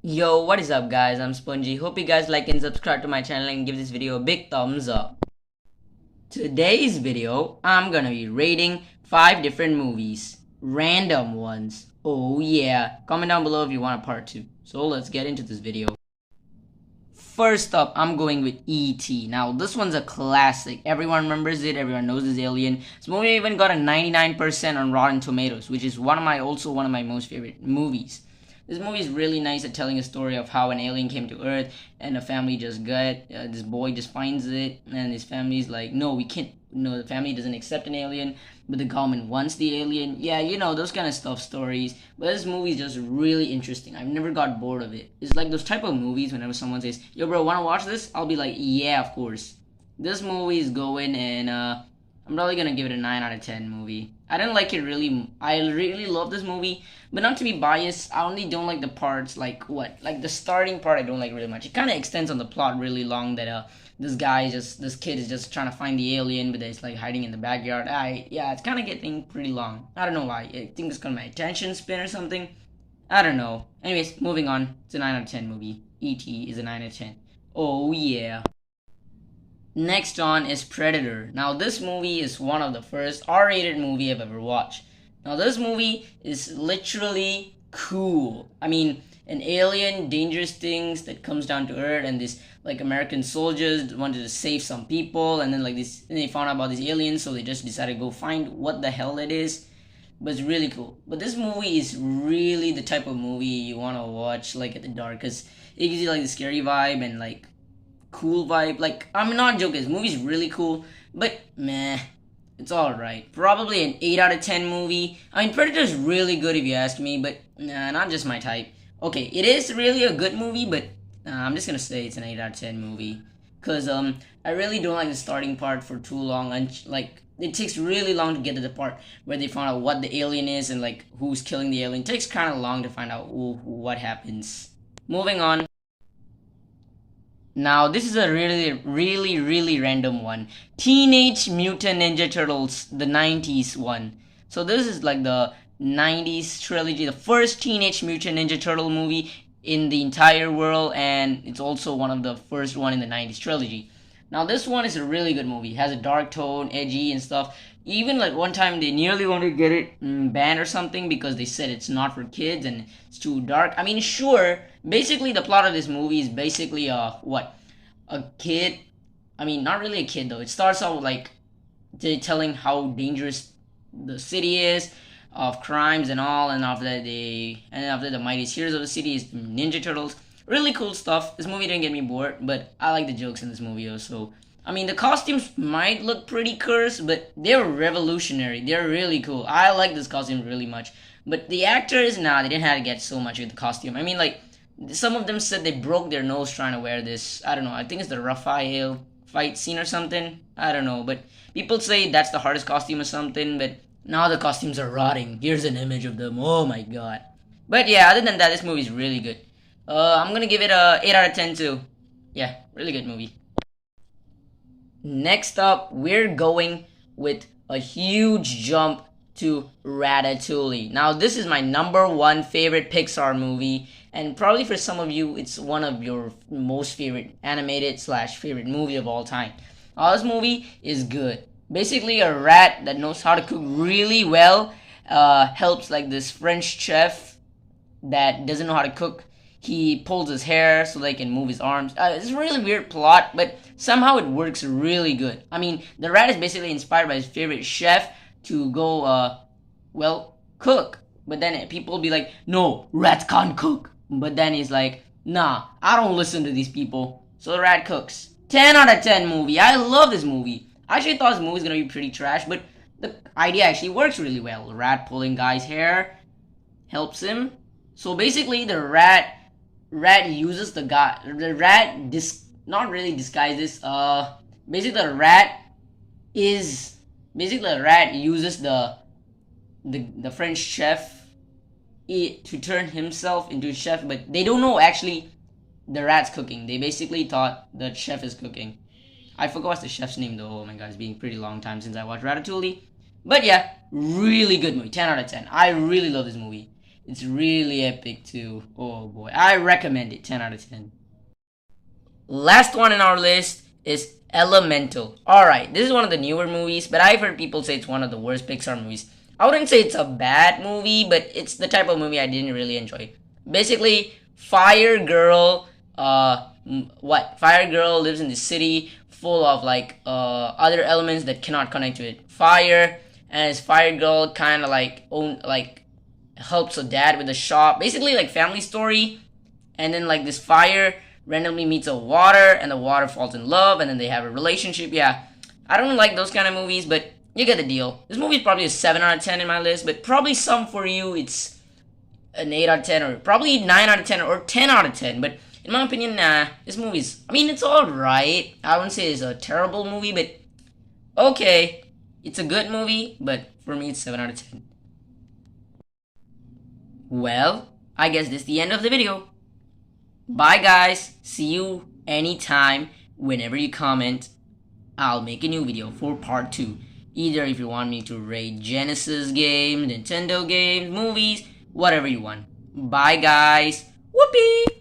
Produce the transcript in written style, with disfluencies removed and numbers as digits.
Yo, what is up guys? I'm Spongy. Hope you guys like and subscribe to my channel and give this video a big thumbs up. Today's video, I'm gonna be rating 5 different movies. Random ones. Oh yeah. Comment down below if you want a part 2. So let's get into this video. First up, I'm going with E.T. Now, this one's a classic. Everyone remembers it. Everyone knows this alien. This movie even got a 99% on Rotten Tomatoes, which is one of my most favorite movies. This movie is really nice at telling a story of how an alien came to Earth and a family just this boy just finds it, and his family's like, no, we can't. No, the family doesn't accept an alien, but the government wants the alien. Yeah, you know, those kind of stuff stories. But this movie is just really interesting. I've never got bored of it. It's like those type of movies whenever someone says, yo bro, wanna watch this? I'll be like, yeah, of course. This movie is going, and I'm probably gonna give it a 9 out of 10 movie. I didn't like it really. I really love this movie, but not to be biased, I only don't like the parts like the starting part I don't like really much. It kind of extends on the plot really long that this kid is just trying to find the alien, but it's like hiding in the backyard. Yeah, it's kind of getting pretty long. I don't know why. I think it's got my attention span or something. I don't know. Anyways, moving on. It's a 9 out of 10 movie. E.T. is a 9 out of 10. Oh yeah. Next on is Predator. Now this movie is one of the first R-rated movie I've ever watched. Now this movie is literally cool. I mean, an alien, dangerous things that comes down to Earth, and these like American soldiers wanted to save some people, and then and they found out about these aliens, so they just decided to go find what the hell it is. But it's really cool. But this movie is really the type of movie you want to watch like at the dark, because it gives you like the scary vibe and like cool vibe. Like, I'm not joking, this movie's really cool, but meh, it's alright. Probably an 8 out of 10 movie. I mean, Predator's really good if you ask me, but nah, not just my type. Okay, it is really a good movie, but I'm just gonna say it's an 8 out of 10 movie. Cause I really don't like the starting part for too long, and like it takes really long to get to the part where they find out what the alien is and like who's killing the alien. It takes kind of long to find out what happens. Moving on. Now, this is a really random one. Teenage Mutant Ninja Turtles, the 90s one. So this is like the 90s trilogy, the first Teenage Mutant Ninja Turtle movie in the entire world, and it's also one of the first one in the 90s trilogy. Now, this one is a really good movie. It has a dark tone, edgy and stuff. Even like one time they nearly wanted to get it banned or something because they said it's not for kids and it's too dark. I mean, sure, basically the plot of this movie is basically a kid. I mean, not really a kid though. It starts off with like they telling how dangerous the city is of crimes and all, and after the mightiest heroes of the city is the Ninja Turtles. Really cool stuff. This movie didn't get me bored, but I like the jokes in this movie also. I mean, the costumes might look pretty cursed, but they're revolutionary. They're really cool. I like this costume really much. But the actors, nah, they didn't have to get so much with the costume. I mean, like, some of them said they broke their nose trying to wear this. I don't know. I think it's the Raphael fight scene or something. I don't know. But people say that's the hardest costume or something. But now the costumes are rotting. Here's an image of them. Oh my god. But yeah, other than that, this movie is really good. I'm gonna give it a 8 out of 10 too. Yeah, really good movie. Next up, we're going with a huge jump to Ratatouille. Now, this is my number one favorite Pixar movie, and probably for some of you, it's one of your most favorite animated slash favorite movie of all time. This movie is good. Basically, a rat that knows how to cook really well helps like this French chef that doesn't know how to cook. He pulls his hair so they can move his arms. It's a really weird plot, but somehow it works really good. I mean, the rat is basically inspired by his favorite chef to go, cook. But then people will be like, no, rats can't cook. But then he's like, nah, I don't listen to these people. So the rat cooks. 10 out of 10 movie. I love this movie. I actually thought this movie was gonna be pretty trash, but the idea actually works really well. The rat pulling guy's hair helps him. So basically, the rat uses the rat not really disguises. Basically the rat uses the French chef to turn himself into a chef, but they don't know actually the rat's cooking. They basically thought the chef is cooking. I forgot what's the chef's name though. Oh my god, it's been a pretty long time since I watched Ratatouille. But yeah, really good movie. 10 out of 10. I really love this movie. It's really epic too. Oh boy, I recommend it. 10 out of 10. Last one in our list is Elemental. Alright, this is one of the newer movies, but I've heard people say it's one of the worst Pixar movies. I wouldn't say it's a bad movie, but it's the type of movie I didn't really enjoy. Basically, Fire Girl, Fire Girl lives in the city full of like other elements that cannot connect to it. Fire, and his Fire Girl kind of helps her dad with the shop. Basically, like family story, and then like this fire randomly meets a water and the water falls in love and then they have a relationship. Yeah, I don't like those kind of movies, but you get the deal. This movie is probably a 7 out of 10 in my list, but probably some for you it's an 8 out of 10 or probably 9 out of 10 or 10 out of 10. But in my opinion, nah, this movie's, I mean, it's alright. I wouldn't say it's a terrible movie, but okay, it's a good movie, but for me it's 7 out of 10. Well, I guess this is the end of the video. Bye guys, see you anytime. Whenever you comment, I'll make a new video for part 2. Either if you want me to rate Genesis games, Nintendo games, movies, whatever you want. Bye guys. Whoopee!